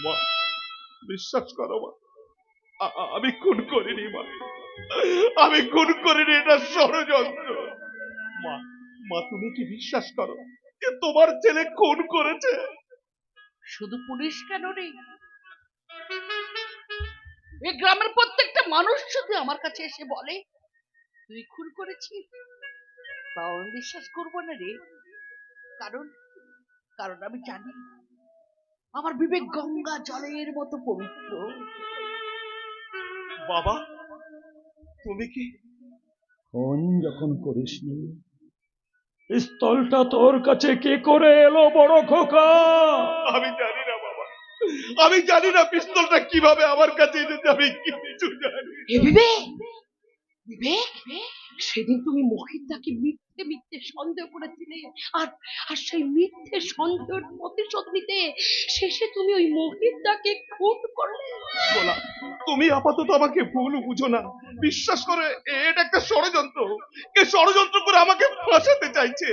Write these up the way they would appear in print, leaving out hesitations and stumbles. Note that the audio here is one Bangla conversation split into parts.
মা, বিশ্বাস করো মা, আমি খুন করিনি মা, আমি খুন করিনি, এটা ষড়যন্ত্র। মা, মা তুমি কি বিশ্বাস করো যে তোমার ছেলে খুন করেছে? শুধু পুলিশ কেন রে, এই গ্রামের প্রত্যেকটা মানুষ যদি আমার কাছে এসে বলে তুই খুন করেছিস, তাও আমি বিশ্বাস করবো না রে। কারণ কারণ আমি জানি আমার বিবেক গঙ্গা জলের মতো পবিত্র। বাবা, তুমি কি ফোন যখন করিসনি, পিস্তলটা তোর কাছে কি করে এলো বড় খোকা? আমি জানি না বাবা, আমি জানি না পিস্তলটা কিভাবে আমার কাছে এসেছে, আমি কিছু জানি না। বিবেক, বিবেক, সেদিন তুমি মহিতাকে মিথ্যে মিথ্যে সন্দেহ করেছিলে, আর আর সেই মিথ্যে সন্দেহের প্রতিশোধ নিতে শেষে তুমি ওই মহিতাকে খুন করলে। বলা, তুমি আপাতত আমাকে ভুল বুঝো না, বিশ্বাস করে এটা একটা ষড়যন্ত্র। কে ষড়যন্ত্র করে আমাকে ফাঁসাতে চাইছে,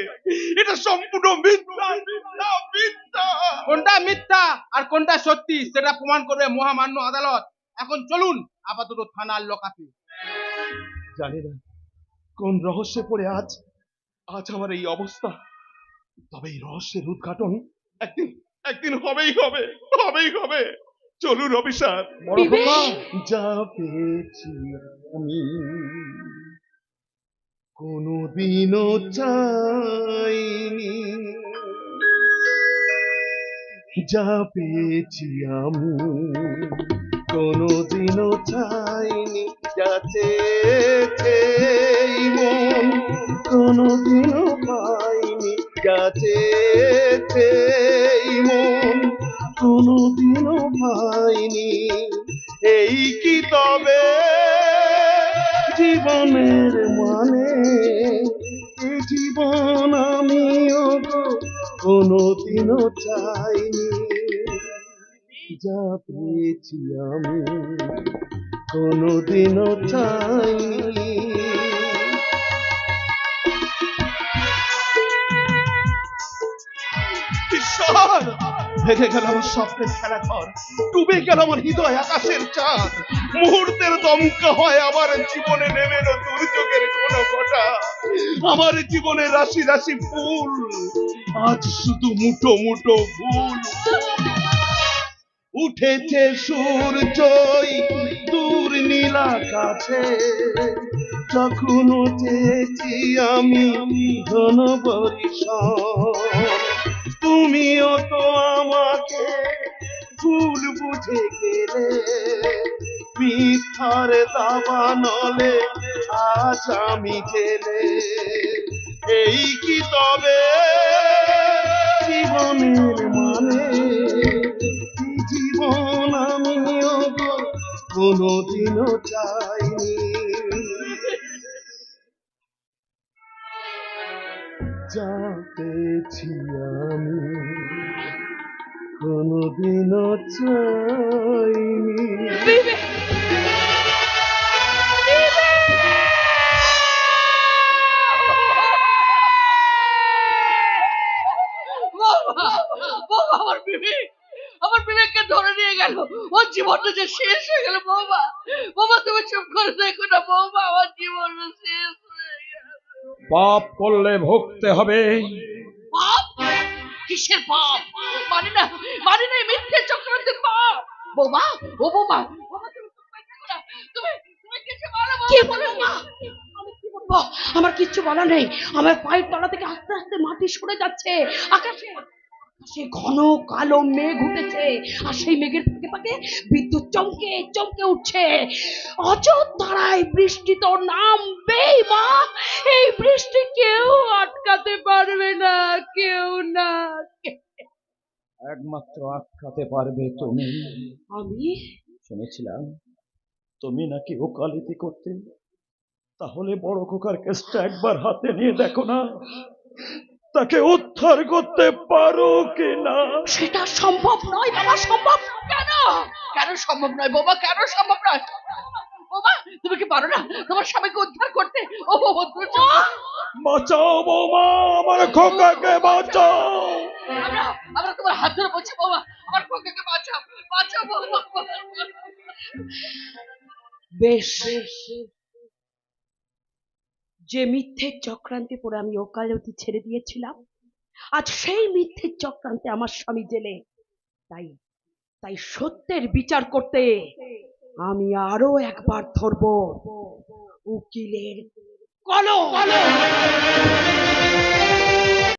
এটা সম্পূর্ণ মিথ্যা, মিথ্যা, মিথ্যা। কোনটা মিথ্যা আর কোনটা সত্যি সেটা প্রমাণ করবে মহামান্য আদালত। এখন চলুন আপাতত থানার লকআপে। জানি না কোন রহস্যে পড়ে আজ আজ আমার এই অবস্থা, তবে এই রহস্যের উদ্ঘাটন একদিন একদিন হবেই হবে, হবেই হবে। চলুন অফিসার। বড় খোকা, যা পেয়েছি আমি কোনদিনও চাইনি, যা পেয়েছি আমি কোনদিনও চাইনি, যা চেয়েছে এই মন কোনদিনও পাইনি, যা চেয়েছে এই মন কোনদিনও পাইনি। এই কি তবে জীবনের মানে? এই জীবন আমিও কোনদিনও চাইনি, যা পেয়েছি আমি কোনদিনও চাইনি। ঈশ্বর, ভেঙে গেল আমার স্বপ্নের খেলাঘর, ডুবে গেল আমার হৃদয় আকাশের চাঁদ, মুহূর্তের দমকা হয় আমার জীবনে নেমে এলো দুর্যোগের কোনো ঘটা, আমার জীবনে রাশি রাশি ফুল আজ শুধু মুঠো মুঠো ভুল। উঠেছে সূর্যই দূর নীল আকাশে, যখন উঠেছি আমি ঘন বরিশাল, তুমিও তো আমাকে ভুল বুঝে গেলে, মিথ্যার দাবানলে আজ আমি জেলে। এই কি তবে জীবনের মানে? এই জীবন আমিও কোনদিনও চাইনি, যা পেয়েছি আমি কোনদিনও চাইনি। আমার বিবেক, আমার বিবেককে ধরে নিয়ে গেল, ওর জীবনটা যে শেষ হয়ে গেল। বৌমা, বৌমা তুমি চুপ করে দেখো না বৌমা, আমার জীবনটা শেষ হয়ে গেল। পাপ করলে ভুগতে হবে। পাপ? কিসের পাপ? মানে না, মানে না, মিথ্যে চক্রান্তের পাপ। বৌমা, ও বৌমা, বৌমা তুমি চুপ করে দেখো না, তুমি তুমি কিছু বলো বৌমা। আমি কি বলবো? আমার কিচ্ছু বলা নেই। আমার পায়ের তলা থেকে আস্তে আস্তে মাটি সরে যাচ্ছে, আকাশে আকাশে ঘন কালো মেঘ উঠেছে, আর সেই মেঘের ফাঁকে ফাঁকে বিদ্যুৎ চমকে চমকে উঠছে। অযোধ্যায় বৃষ্টি তো নামবেই মা, এই বৃষ্টি কেউ আটকাতে পারবে না, কেউ না। একমাত্র আটকাতে পারবে তুমি। আমি শুনেছিলাম তুমি নাকি ওকালতি করতে, তাহলে বড় খোকার কেসটা একবার হাতে নিয়ে দেখো না, তাকে উদ্ধার করতে পারো কিনা। সেটা সম্ভব নয় বাবা, সম্ভব কেন? কেন সম্ভব নয় বাবা, কেন সম্ভব নয়? বৌমা তুমি কি পারো না তোমার স্বামীকে উদ্ধার করতে? ও বৌমা তুমি চলো। বাঁচাও বৌমা, আমার খোকাকে বাঁচাও। আমরা আমরা তোমার হাত ধরে বলছি বৌমা, আমার খোকাকে বাঁচাও, বাঁচাও বৌমা। বেশ, যে মিথ্যে চক্রান্তে পড়ে আমি ওকালতি ছেড়ে দিয়েছিলাম, আজ সেই মিথ্যে চক্রান্তে আমার স্বামী জেলে। তাই তাই সত্যের বিচার করতে আমি আরো একবার ধরবো উকিলের কলম।